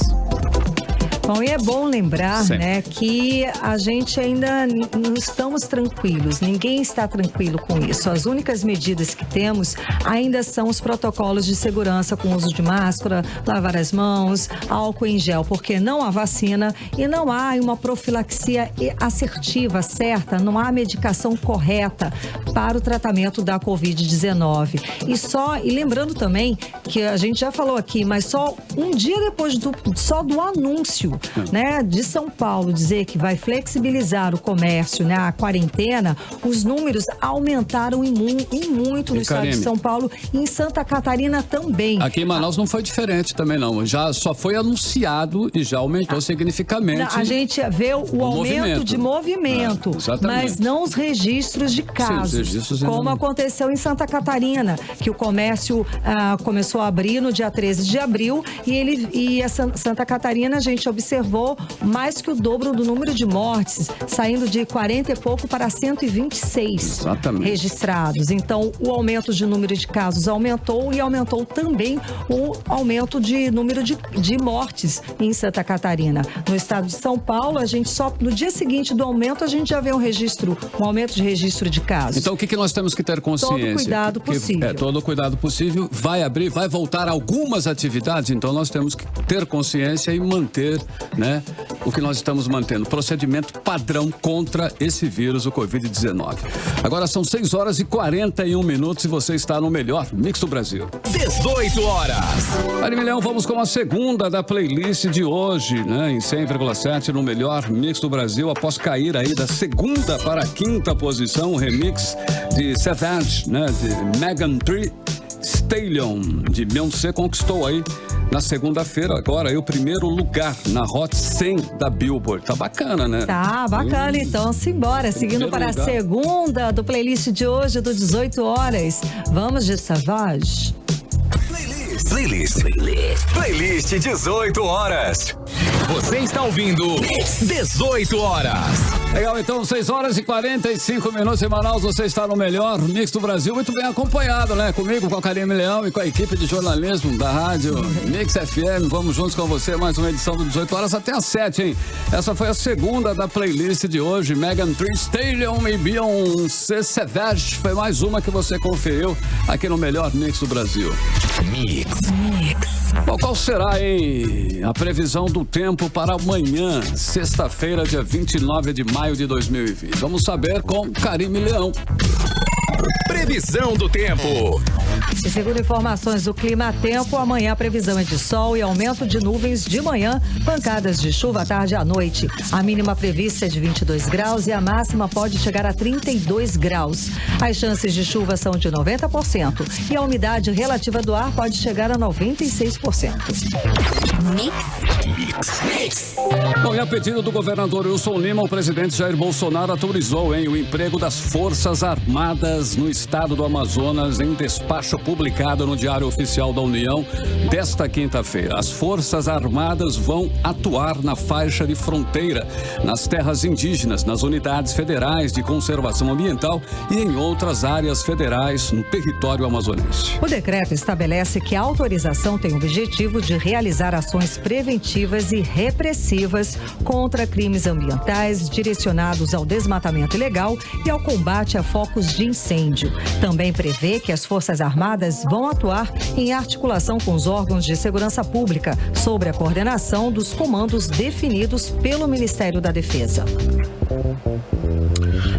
Bom, e é bom lembrar, né, que a gente ainda não estamos tranquilos, ninguém está tranquilo com isso. As únicas medidas que temos ainda são os protocolos de segurança com uso de máscara, lavar as mãos, álcool em gel, porque não há vacina e não há uma profilaxia assertiva, certa, não há medicação correta para o tratamento da Covid-19. E lembrando também que a gente já falou aqui, mas só um dia depois do anúncio, né, de São Paulo dizer que vai flexibilizar o comércio, né, a quarentena, os números aumentaram em muito no estado de São Paulo e em Santa Catarina também. Aqui em Manaus não foi diferente também não, já só foi anunciado e já aumentou significativamente. A gente vê o aumento de movimento, mas não os registros de casos, como aconteceu em Santa Catarina, que o comércio começou a abrir no dia 13 de abril e Santa Catarina, a gente observou mais que o dobro do número de mortes, saindo de 40 e pouco para 126 registrados. Então, o aumento de número de casos aumentou e aumentou também o aumento de número de mortes em Santa Catarina. No estado de São Paulo, a gente só no dia seguinte do aumento, a gente já vê um aumento de registro de casos. Então, o que nós temos que ter consciência? Todo cuidado possível. Todo cuidado possível. Vai abrir, vai voltar algumas atividades, então nós temos que ter consciência e manter, né, o que nós estamos mantendo, procedimento padrão contra esse vírus, o Covid-19. Agora são 6 horas e 41 minutos e você está no melhor Mix do Brasil. 18 horas. Ari Milhão, vamos com a segunda da playlist de hoje, né, em 100,7 no melhor Mix do Brasil, após cair aí da segunda para a quinta posição, o remix de Savage, né, de Megan Thee Stallion, de Beyoncé, conquistou aí na segunda-feira, agora aí o primeiro lugar na Hot 100 da Billboard. Tá bacana, né? Tá bacana, então simbora, seguindo para a segunda do playlist de hoje, do 18 horas. Vamos de Savage. Playlist 18 horas. Você está ouvindo 18 horas. Legal, então 6 horas e 45 minutos em Manaus, você está no melhor Mix do Brasil, muito bem acompanhado, né? Comigo, com a Karine Leão e com a equipe de jornalismo da rádio Mix FM. Vamos juntos com você, mais uma edição do 18 horas até às 7, hein? Essa foi a segunda da playlist de hoje, Megan Thee Stallion e Beyoncé Savage. Foi mais uma que você conferiu aqui no melhor Mix do Brasil. Mix. Bom, qual será, hein, a previsão do tempo para amanhã, sexta-feira, dia 29 de maio de 2020? Vamos saber com Karine Leão. Previsão do tempo. E segundo informações do Clima Tempo, amanhã a previsão é de sol e aumento de nuvens de manhã, pancadas de chuva à tarde e à noite. A mínima prevista é de 22 graus e a máxima pode chegar a 32 graus. As chances de chuva são de 90% e a umidade relativa do ar pode chegar a 96%. Mix. Bom, e a pedido do governador Wilson Lima, o presidente Jair Bolsonaro autorizou o emprego das Forças Armadas no estado do Amazonas em despacho publicado no Diário Oficial da União desta quinta-feira. As Forças Armadas vão atuar na faixa de fronteira, nas terras indígenas, nas unidades federais de conservação ambiental e em outras áreas federais no território amazonense. O decreto estabelece que a autorização tem o objetivo de realizar ações preventivas e repressivas contra crimes ambientais direcionados ao desmatamento ilegal e ao combate a focos de incêndio. Também prevê que as Forças Armadas vão atuar em articulação com os órgãos de segurança pública sobre a coordenação dos comandos definidos pelo Ministério da Defesa.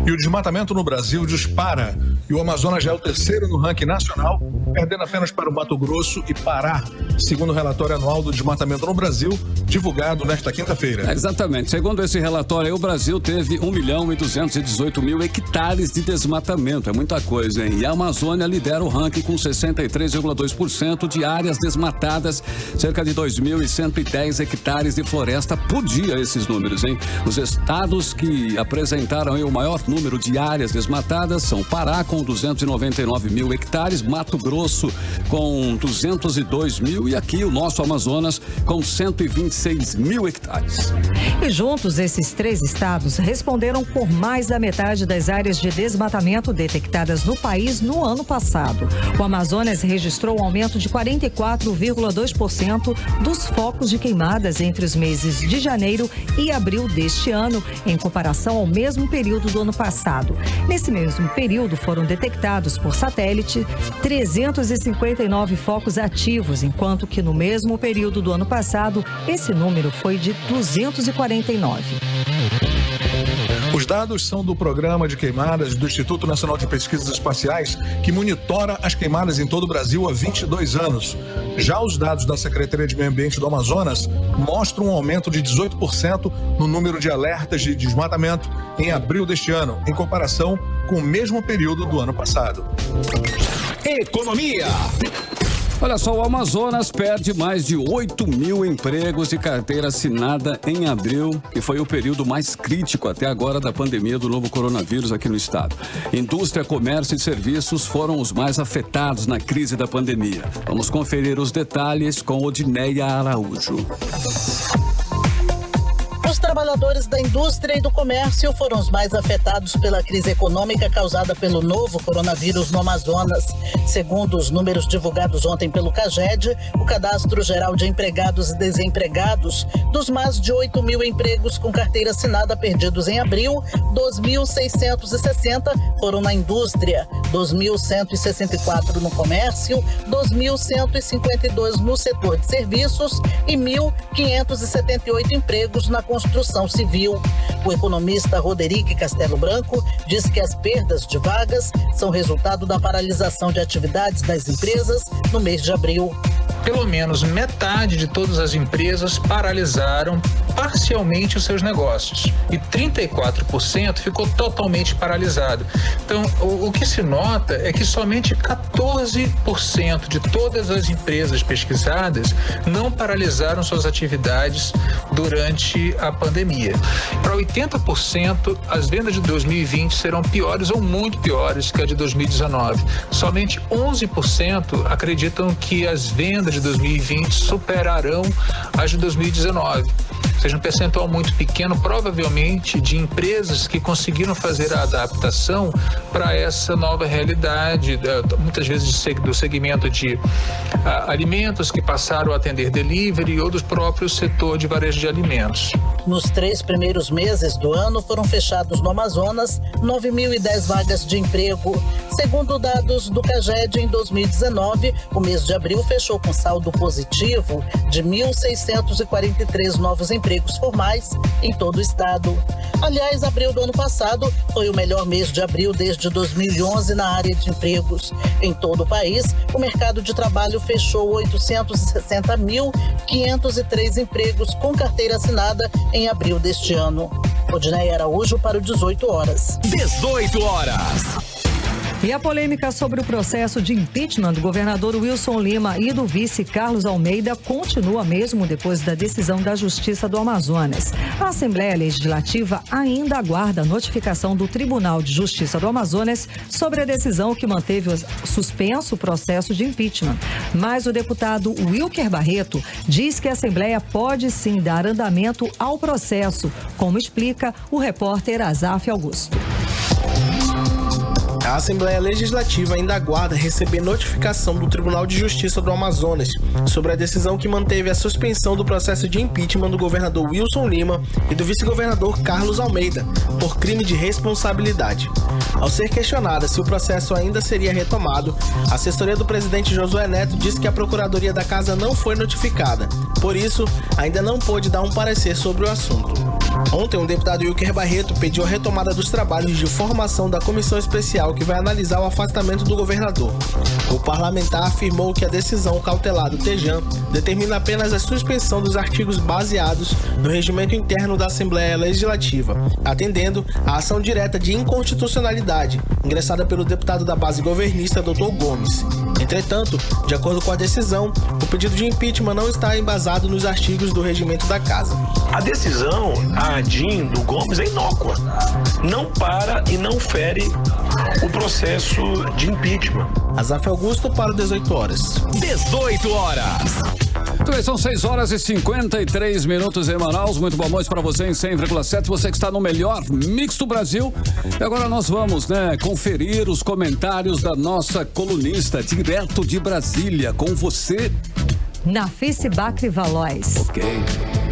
E o desmatamento no Brasil dispara. E o Amazonas já é o terceiro no ranking nacional, perdendo apenas para o Mato Grosso e Pará, segundo o relatório anual do desmatamento no Brasil, divulgado nesta quinta-feira. Exatamente. Segundo esse relatório, o Brasil teve 1.218.000 hectares de desmatamento. É muita coisa, hein? E a Amazônia lidera o ranking com 63,2% de áreas desmatadas, cerca de 2.110 hectares de floresta por dia, esses números, hein? Os estados que apresentaram o maior número de áreas desmatadas são Pará, com 299 mil hectares, Mato Grosso com 202 mil e aqui o nosso Amazonas com 126 mil hectares. E juntos, esses três estados responderam por mais da metade das áreas de desmatamento detectadas no país no ano passado. O Amazonas registrou um aumento de 44,2% dos focos de queimadas entre os meses de janeiro e abril deste ano, em comparação ao mesmo período do ano passado. Nesse mesmo período, foram detectados por satélite 359 focos ativos, enquanto que no mesmo período do ano passado, esse número foi de 249. Os dados são do Programa de Queimadas do Instituto Nacional de Pesquisas Espaciais, que monitora as queimadas em todo o Brasil há 22 anos. Já os dados da Secretaria de Meio Ambiente do Amazonas mostram um aumento de 18% no número de alertas de desmatamento em abril deste ano, em comparação com o mesmo período do ano passado. Economia. Olha só, o Amazonas perde mais de 8 mil empregos de carteira assinada em abril, que foi o período mais crítico até agora da pandemia do novo coronavírus aqui no estado. Indústria, comércio e serviços foram os mais afetados na crise da pandemia. Vamos conferir os detalhes com Odineia Araújo. Os trabalhadores da indústria e do comércio foram os mais afetados pela crise econômica causada pelo novo coronavírus no Amazonas. Segundo os números divulgados ontem pelo CAGED, o Cadastro Geral de Empregados e Desempregados, dos mais de 8 mil empregos com carteira assinada perdidos em abril, 2.660 foram na indústria, 2.164 no comércio, 2.152 no setor de serviços e 1.578 empregos na construção civil. O economista Roderick Castelo Branco diz que as perdas de vagas são resultado da paralisação de atividades das empresas no mês de abril. Pelo menos metade de todas as empresas paralisaram parcialmente os seus negócios e 34% ficou totalmente paralisado. Então, o que se nota é que somente 14% de todas as empresas pesquisadas não paralisaram suas atividades durante a pandemia. Para 80%, as vendas de 2020 serão piores ou muito piores que a de 2019. Somente 11% acreditam que as vendas de 2020 superarão as de 2019. Ou seja, um percentual muito pequeno, provavelmente, de empresas que conseguiram fazer a adaptação para essa nova realidade, muitas vezes do segmento de alimentos que passaram a atender delivery ou do próprio setor de varejo de alimentos. Nos 3 primeiros meses do ano, foram fechados no Amazonas 9.010 vagas de emprego. Segundo dados do CAGED, em 2019, o mês de abril fechou com saldo positivo de 1.643 novos empregos formais em todo o estado. Aliás, abril do ano passado foi o melhor mês de abril desde 2011 na área de empregos. Em todo o país, o mercado de trabalho fechou 860.503 empregos com carteira assinada em abril deste ano. Odinei Araújo para o 18 horas. 18 horas. E a polêmica sobre o processo de impeachment do governador Wilson Lima e do vice Carlos Almeida continua mesmo depois da decisão da Justiça do Amazonas. A Assembleia Legislativa ainda aguarda a notificação do Tribunal de Justiça do Amazonas sobre a decisão que manteve suspenso o processo de impeachment. Mas o deputado Wilker Barreto diz que a Assembleia pode sim dar andamento ao processo, como explica o repórter Azaf Augusto. A Assembleia Legislativa ainda aguarda receber notificação do Tribunal de Justiça do Amazonas sobre a decisão que manteve a suspensão do processo de impeachment do governador Wilson Lima e do vice-governador Carlos Almeida por crime de responsabilidade. Ao ser questionada se o processo ainda seria retomado, a assessoria do presidente Josué Neto disse que a Procuradoria da Casa não foi notificada, por isso ainda não pôde dar um parecer sobre o assunto. Ontem, o deputado Wilker Barreto pediu a retomada dos trabalhos de formação da comissão especial que vai analisar o afastamento do governador. O parlamentar afirmou que a decisão cautelar do TEJAN determina apenas a suspensão dos artigos baseados no regimento interno da Assembleia Legislativa, atendendo à ação direta de inconstitucionalidade ingressada pelo deputado da base governista, Dr. Gomes. Entretanto, de acordo com a decisão, o pedido de impeachment não está embasado nos artigos do regimento da Casa. A decisão, a ADIM do Gomes, é inócua. Não para e não fere o processo de impeachment. Azaf Augusto para o 18 horas. 18 horas. Então, são 6 horas e 53 minutos em Manaus. Muito boa noite para você em 100,7. Você que está no melhor mix do Brasil. E agora nós vamos, conferir os comentários da nossa colunista direto de Brasília. Com você, Nafisse Bacri Valois. Ok.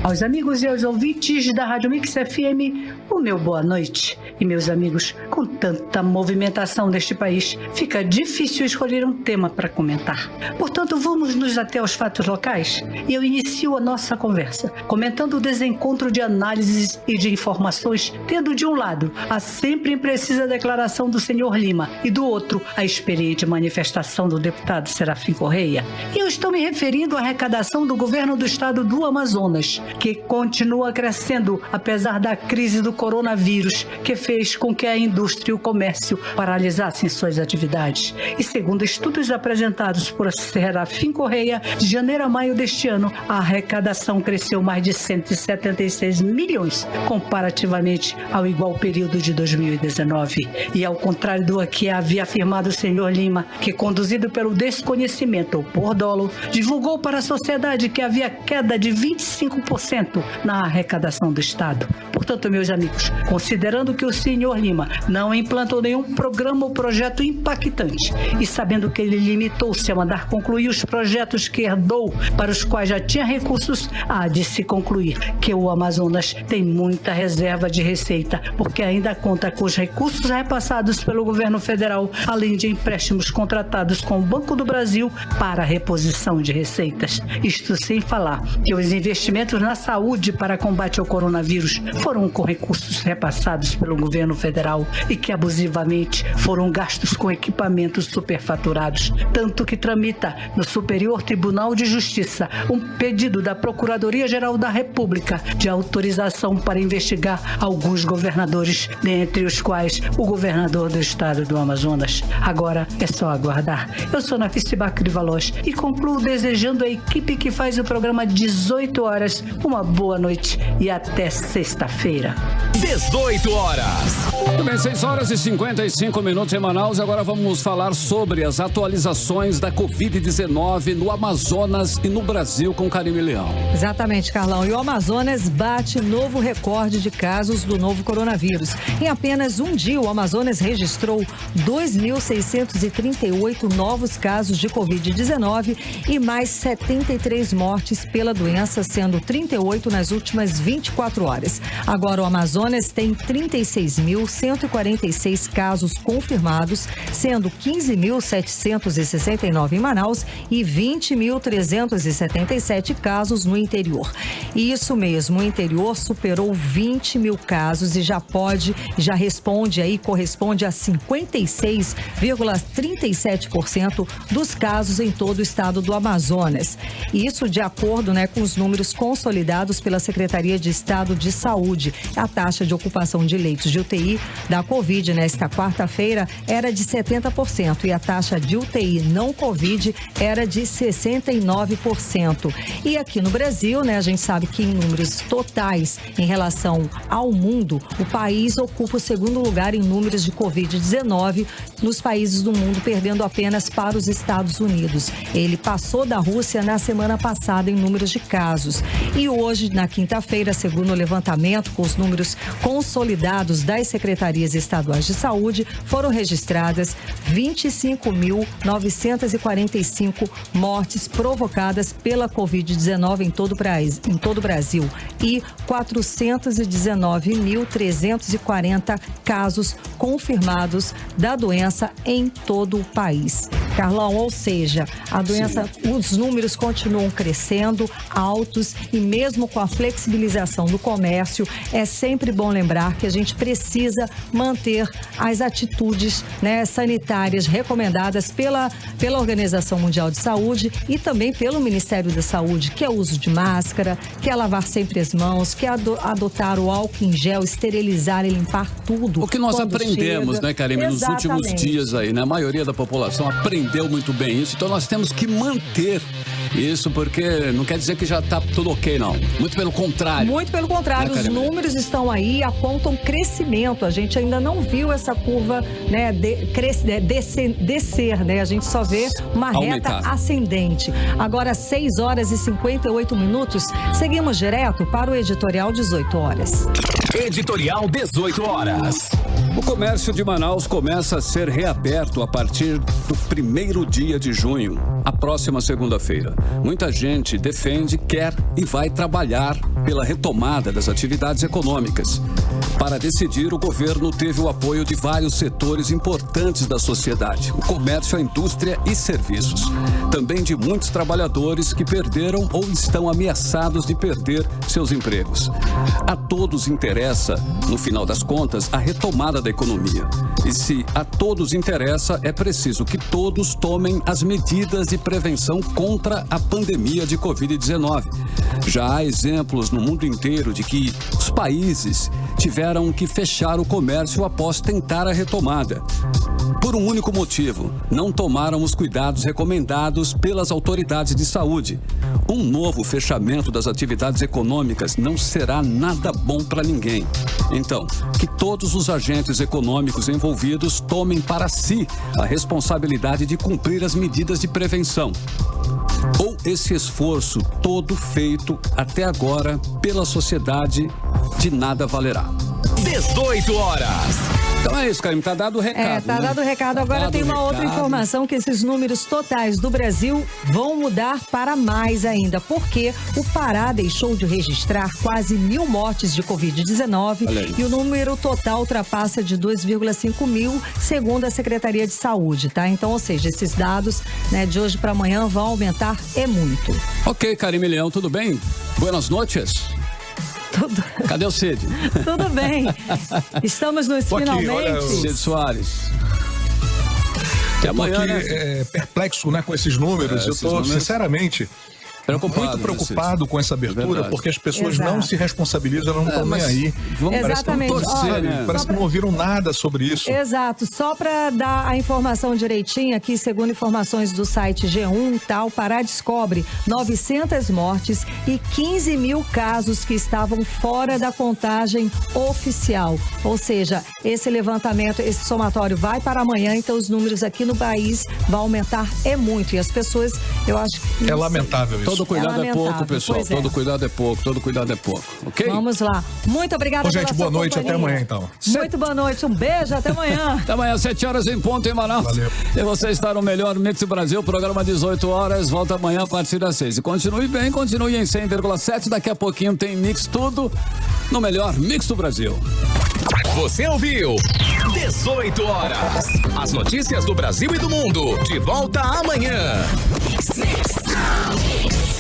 Aos amigos e aos ouvintes da Rádio Mix FM, o meu boa noite. E meus amigos, com tanta movimentação neste país, fica difícil escolher um tema para comentar. Portanto, vamos nos ater aos fatos locais e eu inicio a nossa conversa, comentando o desencontro de análises e de informações, tendo de um lado a sempre imprecisa declaração do senhor Lima e do outro a experiente manifestação do deputado Serafim Correia. E eu estou me referindo à arrecadação do governo do estado do Amazonas, que continua crescendo apesar da crise do coronavírus, que fez com que a indústria e o comércio paralisassem suas atividades. E segundo estudos apresentados por Serafim Correia, de janeiro a maio deste ano, a arrecadação cresceu mais de 176 milhões comparativamente ao igual período de 2019. E ao contrário do que havia afirmado o senhor Lima, que conduzido pelo desconhecimento ou por dolo, divulgou para a sociedade que havia queda de 25% na arrecadação do Estado. Portanto, meus amigos, considerando que o senhor Lima não implantou nenhum programa ou projeto impactante e sabendo que ele limitou-se a mandar concluir os projetos que herdou, para os quais já tinha recursos, há de se concluir que o Amazonas tem muita reserva de receita, porque ainda conta com os recursos repassados pelo governo federal, além de empréstimos contratados com o Banco do Brasil para a reposição de receitas. Isto sem falar que os investimentos na saúde para combate ao coronavírus foram com recursos repassados pelo governo federal e que abusivamente foram gastos com equipamentos superfaturados, tanto que tramita no Superior Tribunal de Justiça um pedido da Procuradoria-Geral da República de autorização para investigar alguns governadores, dentre os quais o governador do estado do Amazonas. Agora é só aguardar. Eu sou Nafisse Bacri Valois e concluo desejando à equipe que faz o programa 18 horas uma boa noite e até sexta-feira. 18 horas. Muito bem, 6 horas e 55 minutos em Manaus. Agora vamos falar sobre as atualizações da Covid-19 no Amazonas e no Brasil com Karime Leão. Exatamente, Carlão. E o Amazonas bate novo recorde de casos do novo coronavírus. Em apenas um dia, o Amazonas registrou 2.638 novos casos de Covid-19 e mais 73 mortes pela doença, sendo 38 nas últimas 24 horas. Agora, o Amazonas tem 36.146 casos confirmados, sendo 15.769 em Manaus e 20.377 casos no interior. E isso mesmo, o interior superou 20 mil casos e corresponde a 56,37% dos casos em todo o estado do Amazonas. Isso de acordo, com os números consolidados pela Secretaria de Estado de Saúde. A taxa de ocupação de leitos de UTI da Covid nesta quarta-feira era de 70% e a taxa de UTI não Covid era de 69%. E aqui no Brasil, a gente sabe que em números totais em relação ao mundo, o país ocupa o segundo lugar em números de Covid-19 nos países do mundo, perdendo apenas para os Estados Unidos. Ele passou da Rússia na semana passada em números de casos. E hoje, na quinta-feira, segundo o levantamento com os números consolidados das secretarias estaduais de saúde, foram registradas 25.945 mortes provocadas pela Covid-19 em todo o Brasil e 419.340 casos confirmados da doença em todo o país. Carlão, ou seja, a doença, os números continuam crescendo, altos, e mesmo com a flexibilização do comércio, é sempre bom lembrar que a gente precisa manter as atitudes sanitárias recomendadas pela Organização Mundial de Saúde e também pelo Ministério da Saúde, que é o uso de máscara, que é lavar sempre as mãos, que é adotar o álcool em gel, esterilizar e limpar tudo. O que nós aprendemos, Karime, nos últimos dias aí, A maioria da população aprendeu muito bem isso, então nós temos que manter isso, porque não quer dizer que já está tudo ok, não. Muito pelo contrário. Muito pelo contrário, os números estão aí, apontam crescimento. A gente ainda não viu essa curva descer, A gente só vê uma reta ascendente. Agora, 6 horas e 58 minutos, seguimos direto para o Editorial 18 horas. Editorial 18 horas. O comércio de Manaus começa a ser reaberto a partir do 1º dia de junho, a próxima segunda-feira. Muita gente defende, quer e vai trabalhar pela retomada das atividades econômicas. Para decidir, o governo teve o apoio de vários setores importantes da sociedade, o comércio, a indústria e serviços. Também de muitos trabalhadores que perderam ou estão ameaçados de perder seus empregos. A todos interessa, no final das contas, a retomada da economia. E se a todos interessa, é preciso que todos tomem as medidas de prevenção contra a pandemia de Covid-19. Já há exemplos no mundo inteiro de que os países tiveram que fechar o comércio após tentar a retomada. Por um único motivo, não tomaram os cuidados recomendados pelas autoridades de saúde. Um novo fechamento das atividades econômicas não será nada bom para ninguém. Então, que todos os agentes econômicos envolvidos tomem para si a responsabilidade de cumprir as medidas de prevenção. Ou esse esforço todo feito até agora pela sociedade de nada valerá. 18 horas. Então é isso, Karime, tá dado o recado. Tá dado o recado. Agora tem uma outra informação, que esses números totais do Brasil vão mudar para mais ainda, porque o Pará deixou de registrar quase 1.000 mortes de Covid-19 e o número total ultrapassa de 2,5 mil, segundo a Secretaria de Saúde, tá? Então, ou seja, esses dados, de hoje para amanhã vão aumentar muito. Ok, Karime Leão, tudo bem? Buenas noches. Cadê o Cid? Tudo bem. Estamos nos finalmente. Cid Soares. Eu tô aqui perplexo, com esses números. Eu tô, sinceramente, muito preocupado com essa abertura, porque as pessoas não se responsabilizam, não estão nem aí. Exatamente. Parece que não ouviram nada sobre isso. Exato. Só para dar a informação direitinho aqui, segundo informações do site G1 e tal, Pará descobre 900 mortes e 15 mil casos que estavam fora da contagem oficial. Ou seja, esse levantamento, esse somatório vai para amanhã, então os números aqui no país vão aumentar muito. E as pessoas, eu acho que... É lamentável isso. Todo cuidado é pouco, pessoal. Todo cuidado é pouco, todo cuidado é pouco. Ok? Vamos lá. Muito obrigada pela gente, boa noite, até amanhã então. Muito boa noite, um beijo, até amanhã. Até amanhã, 7 horas em ponto em Manaus. Valeu. E você está no melhor Mix do Brasil, programa 18 horas, volta amanhã a partir das 6. E continue bem, continue em 100,7. Daqui a pouquinho tem Mix tudo no melhor Mix do Brasil. Você ouviu 18 horas. As notícias do Brasil e do mundo. De volta amanhã. Mix.